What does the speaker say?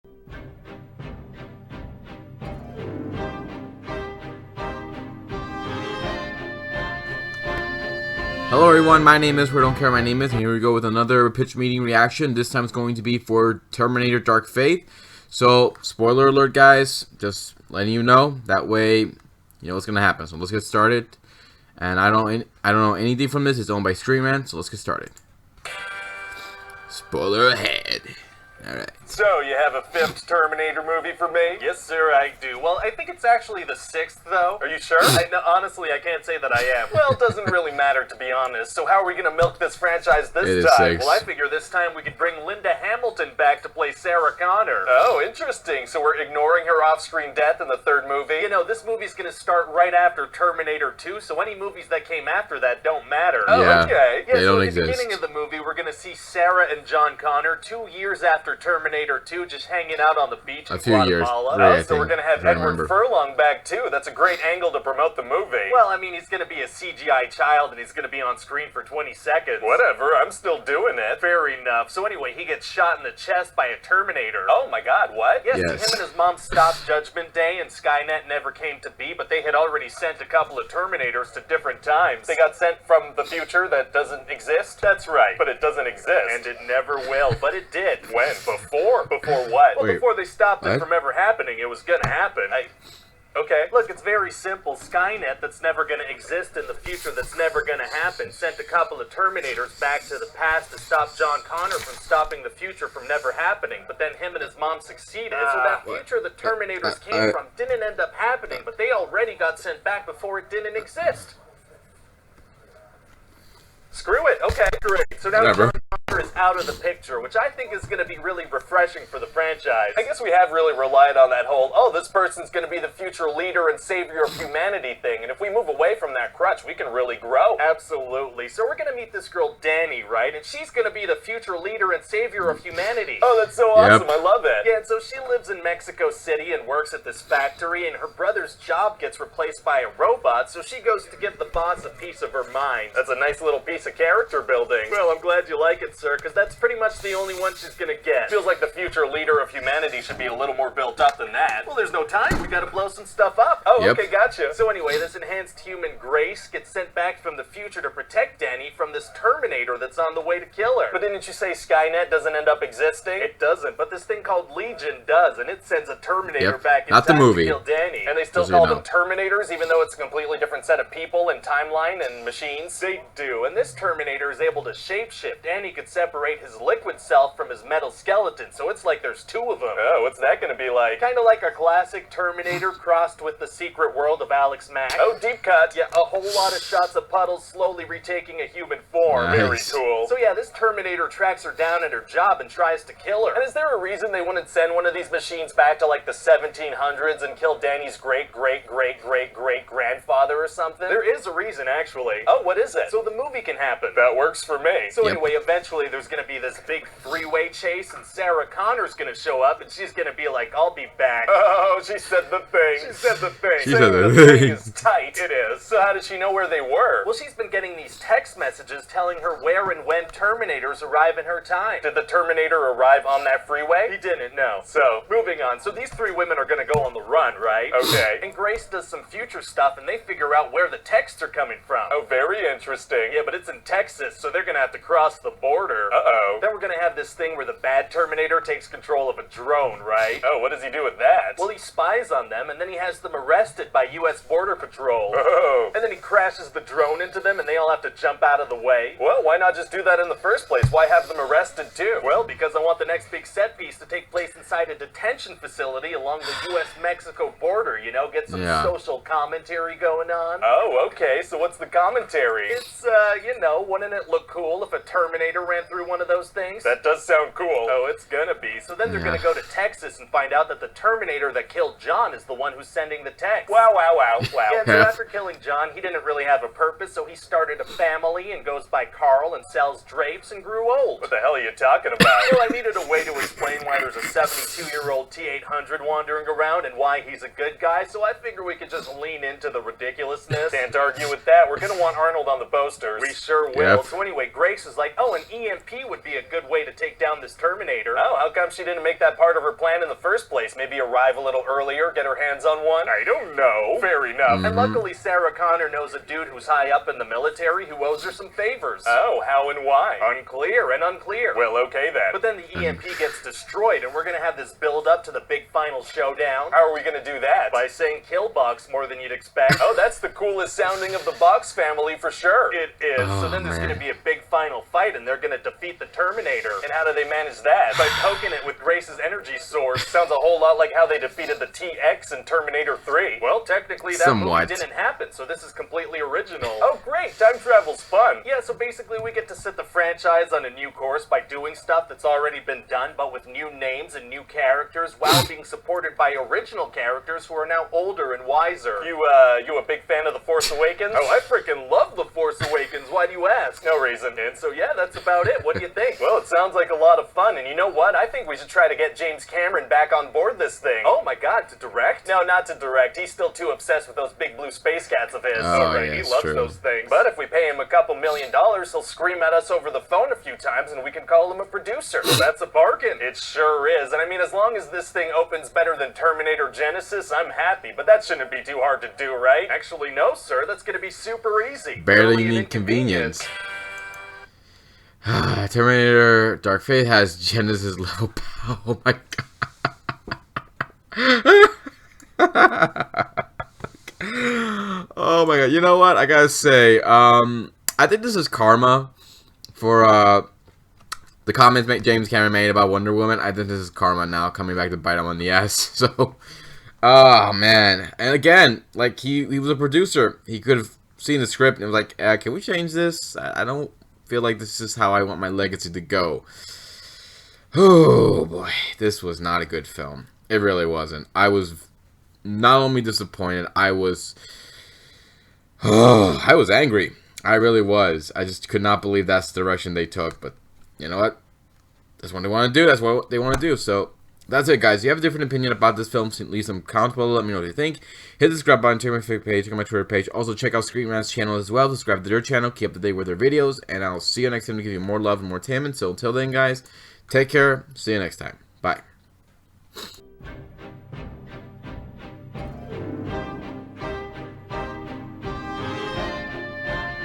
Hello everyone, my name is Don't Care My Name Is, and here we go with another pitch meeting reaction. This time it's going to be for Terminator Dark Fate. So, spoiler alert guys, just letting you know, that way you know what's gonna happen. So let's get started. And I don't know anything from this, it's owned by Screen Rant, so let's get started. Spoiler ahead. Alright. So, you have a fifth Terminator movie for me? Yes, sir, I do. Well, I think it's actually the sixth, though. Are you sure? Honestly, I can't say that I am. Well, it doesn't really matter, to be honest. So how are we gonna milk this franchise this time? Six. Well, I figure this time we could bring Linda Hamilton back to play Sarah Connor. Oh, interesting. So we're ignoring her off-screen death in the third movie? You know, this movie's gonna start right after Terminator 2, so any movies that came after that don't matter. Oh, yeah, okay. Yeah, they so don't at the exist. beginning of the movie, we're gonna see Sarah and John Connor 2 years after Terminator 2, just hanging out on the beach in Guatemala. Years. So we're gonna have Edward Furlong back too. That's a great angle to promote the movie. Well, I mean, he's gonna be a CGI child and he's gonna be on screen for 20 seconds. Whatever, I'm still doing it. Fair enough. So anyway, he gets shot in the chest by a Terminator. Oh my god, what? Yes, him and his mom stopped Judgment Day and Skynet never came to be, but they had already sent a couple of Terminators to different times. They got sent from the future that doesn't exist? That's right, but it doesn't exist. And it never will, but it did. When? Before? Before what? Well, before they stopped it from ever happening, it was gonna happen. Okay. Look, it's very simple. Skynet, that's never gonna exist in the future, that's never gonna happen, sent a couple of Terminators back to the past to stop John Connor from stopping the future from never happening, but then him and his mom succeeded. So that future the Terminators came from didn't end up happening, but they already got sent back before it didn't exist. Screw it. Okay, great. So now John Connor is out of the picture, which I think is going to be really refreshing for the franchise. I guess we have really relied on that whole, oh, this person's going to be the future leader and savior of humanity thing, and if we move away from that crutch, we can really grow. Absolutely. So we're going to meet this girl, Danny, right? And she's going to be the future leader and savior of humanity. Oh, that's so awesome. I love it. Yeah, and so she lives in Mexico City and works at this factory, and her brother's job gets replaced by a robot, so she goes to give the boss a piece of her mind. That's a nice little piece of character building. Well, I'm glad you like it, sir, because that's pretty much the only one she's gonna get. Feels like the future leader of humanity should be a little more built up than that. Well, there's no time. We gotta blow some stuff up. Oh, okay, gotcha. So anyway, this enhanced human Grace gets sent back from the future to protect Danny from this Terminator that's on the way to kill her. But didn't you say Skynet doesn't end up existing? It doesn't, but this thing called Legion does, and it sends a Terminator back in time to kill Danny. And they still call them Terminators, even though it's a completely different set of people and timeline and machines? They do, and this Terminator is able to shapeshift, and he could separate his liquid self from his metal skeleton, so it's like there's two of them. Oh, what's that gonna be like? Kinda like a classic Terminator crossed with the secret world of Alex Mack. Oh, deep cut. Yeah, a whole lot of shots of puddles slowly retaking a human form. Nice. Very cool. So yeah, this Terminator tracks her down at her job and tries to kill her. And is there a reason they wouldn't send one of these machines back to like the 1700s and kill Danny's great-great-great-great-great-grandfather or something? There is a reason, actually. Oh, what is it? So the movie can happen. That works for me. So anyway, eventually there's gonna be this big freeway chase and Sarah Connor's gonna show up and she's gonna be like, I'll be back. Oh, she said the thing. She said the thing. She said the thing. Is tight. It is. So how does she know where they were? Well, she's been getting these text messages telling her where and when Terminators arrive in her time. Did the Terminator arrive on that freeway? He didn't, no. So, moving on. So these three women are gonna go on the run, right? Okay. And Grace does some future stuff and they figure out where the texts are coming from. Oh, very interesting. Yeah, but it's in Texas, so they're gonna have to cross the border. Uh-oh. Then we're gonna have this thing where the bad Terminator takes control of a drone, right? Oh, what does he do with that? Well, he spies on them, and then he has them arrested by U.S. Border Patrol. Oh. And then he crashes the drone into them, and they all have to jump out of the way. Well, why not just do that in the first place? Why have them arrested, too? Well, because I want the next big set piece to take place inside a detention facility along the U.S.-Mexico border, you know? Get some social commentary going on. Oh, okay. So what's the commentary? It's, you know, wouldn't it look cool if a Terminator ran through one of those things? That does sound cool. Oh, it's gonna be. So then they're gonna go to Texas and find out that the Terminator that killed John is the one who's sending the text. Wow, wow, wow, wow. Yeah, so after killing John, he didn't really have a purpose, so he started a family and goes by Carl and sells drapes and grew old. What the hell are you talking about? Well, I needed a way to explain why there's a 72-year-old T-800 wandering around and why he's a good guy, so I figure we could just lean into the ridiculousness. Can't argue with that. We're gonna want Arnold on the posters. We sure will. Yep. So anyway, Grace is like, oh, an EMP would be a good way to take down this Terminator. Oh, how come she didn't make that part of her plan in the first place? Maybe arrive a little earlier, get her hands on one? I don't know. Fair enough. And luckily, Sarah Connor knows a dude who's high up in the military who owes her some favors. Oh, how and why? Unclear and unclear. Well, okay then. But then the EMP gets destroyed, and we're gonna have this build up to the big final showdown. How are we gonna do that? By saying kill box more than you'd expect. Oh, that's the coolest sounding of the Box family for sure. It is. Oh, so then there's man. gonna be a big final fight, and they're gonna defeat the Terminator. And how do they manage that? By poking it with Grace's energy source. Sounds a whole lot like how they defeated the TX in Terminator 3. Well, technically that Somewhat. movie didn't happen, so this is completely original. Oh, great! Time travel's fun. Yeah, so basically we get to set the franchise on a new course by doing stuff that's already been done, but with new names and new characters, while being supported by original characters who are now older and wiser. You a big fan of The Force Awakens? Oh, I freaking love The Force Awakens. Why do you ask? No reason. And so yeah, that's about it. What do you think? Well, it sounds like a lot of fun, and you know what? I think we should try to get James Cameron back on board this thing. Oh my god, to direct? No, not to direct. He's still too obsessed with those big blue space cats of his. Oh, Right, yeah, he it's loves true. those things. But if we pay him a couple $1 million, he'll scream at us over the phone a few times and we can call him a producer. So that's a bargain. It sure is. And I mean, as long as this thing opens better than Terminator Genesis, I'm happy. But that shouldn't be too hard to do, right? Actually, no, sir. That's gonna be super easy. Barely an an inconvenience. Terminator Dark Fate has Genesis level power. Oh my god. Oh my god. You know what? I gotta say, I think this is karma for the comments James Cameron made about Wonder Woman. I think this is karma now coming back to bite him on the ass. So, oh man. And again, like he was a producer. He could have seen the script and was like, can we change this? I don't feel like this is how I want my legacy to go. Oh boy, this was not a good film. It really wasn't. I was not only disappointed, I was angry. I really was. I just could not believe that's the direction they took. But you know what? That's what they want to do. That's what they want to do. So that's it, guys. If you have a different opinion about this film, leave some comments below. Let me know what you think. Hit the subscribe button, check my Facebook page, check out my Twitter page. Also, check out Screen Rant's channel as well. Subscribe to their channel. Keep up to date with their videos. And I'll see you next time to give you more love and more entertainment. So until then, guys, take care. See you next time.